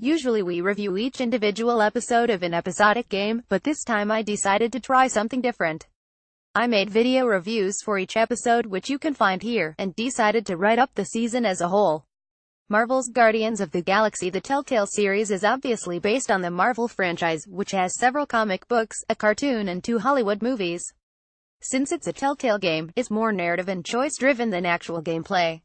Usually we review each individual episode of an episodic game, but this time I decided to try something different. I made video reviews for each episode, which you can find here, and decided to write up the season as a whole. Marvel's Guardians of the Galaxy. The Telltale series is obviously based on the Marvel franchise, which has several comic books, a cartoon and 2 Hollywood movies. Since it's a Telltale game, it's more narrative and choice-driven than actual gameplay.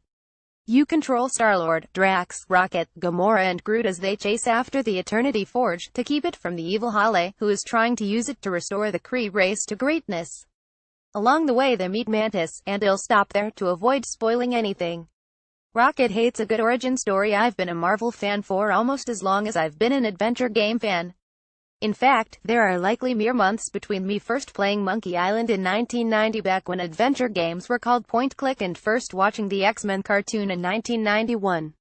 You control Star-Lord, Drax, Rocket, Gamora and Groot as they chase after the Eternity Forge, to keep it from the evil Hale, who is trying to use it to restore the Kree race to greatness. Along the way they meet Mantis, and they'll stop there to avoid spoiling anything. Rocket hates a good origin story. I've been a Marvel fan for almost as long as I've been an adventure game fan. In fact, there are likely mere months between me first playing Monkey Island in 1990 back when adventure games were called point-click and first watching the X-Men cartoon in 1991.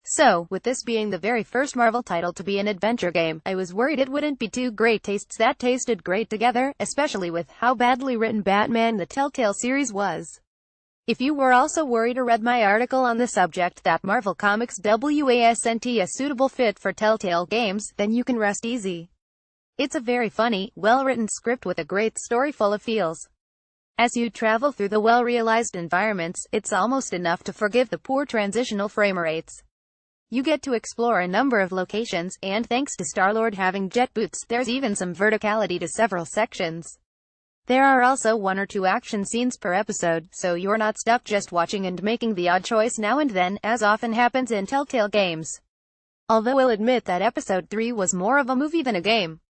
So, with this being the very first Marvel title to be an adventure game, I was worried it wouldn't be two great tastes that tasted great together, especially with how badly written Batman the Telltale series was. If you were also worried or read my article on the subject that Marvel Comics wasn't a suitable fit for Telltale games, then you can rest easy. It's a very funny, well-written script with a great story full of feels. As you travel through the well-realized environments, it's almost enough to forgive the poor transitional frame rates. You get to explore a number of locations, and thanks to Star-Lord having jet boots, there's even some verticality to several sections. There are also 1 or 2 action scenes per episode, so you're not stuck just watching and making the odd choice now and then, as often happens in Telltale games. Although I'll admit that episode 3 was more of a movie than a game.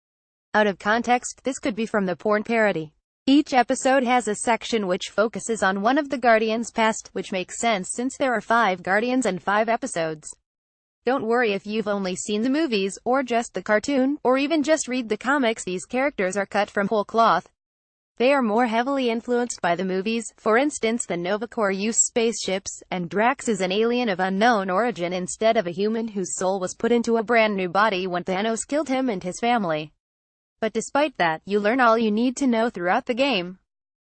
Out of context, this could be from the porn parody. Each episode has a section which focuses on one of the Guardians' past, which makes sense since there are 5 Guardians and 5 episodes. Don't worry if you've only seen the movies, or just the cartoon, or even just read the comics. These characters are cut from whole cloth. They are more heavily influenced by the movies. For instance, the Nova Corps use spaceships, and Drax is an alien of unknown origin instead of a human whose soul was put into a brand new body when Thanos killed him and his family. But despite that, you learn all you need to know throughout the game.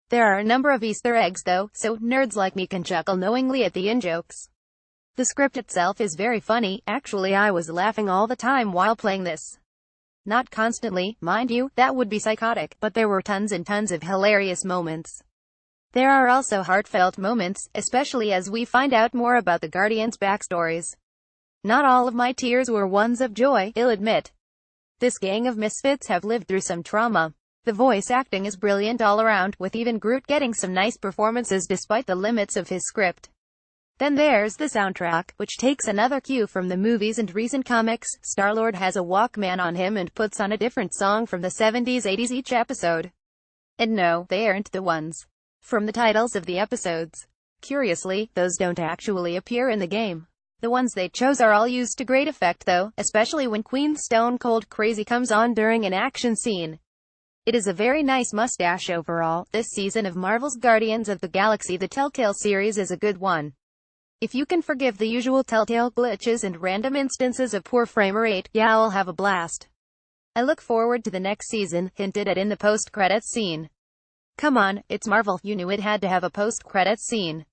There are a number of Easter eggs though, so nerds like me can chuckle knowingly at the in-jokes. The script itself is very funny. Actually, I was laughing all the time while playing this. Not constantly, mind you, that would be psychotic, but there were tons and tons of hilarious moments. There are also heartfelt moments, especially as we find out more about the Guardians' backstories. Not all of my tears were ones of joy, I'll admit. This gang of misfits have lived through some trauma. The voice acting is brilliant all around, with even Groot getting some nice performances despite the limits of his script. Then there's the soundtrack, which takes another cue from the movies and recent comics. Star-Lord has a Walkman on him and puts on a different song from the 70s, 80s each episode. And no, they aren't the ones from the titles of the episodes. Curiously, those don't actually appear in the game. The ones they chose are all used to great effect though, especially when Queen Stone Cold Crazy comes on during an action scene. It is a very nice mustache overall. This season of Marvel's Guardians of the Galaxy, the Telltale series, is a good one. If you can forgive the usual Telltale glitches and random instances of poor frame rate, yeah, I'll have a blast. I look forward to the next season, hinted at in the post-credits scene. Come on, it's Marvel, you knew it had to have a post-credits scene.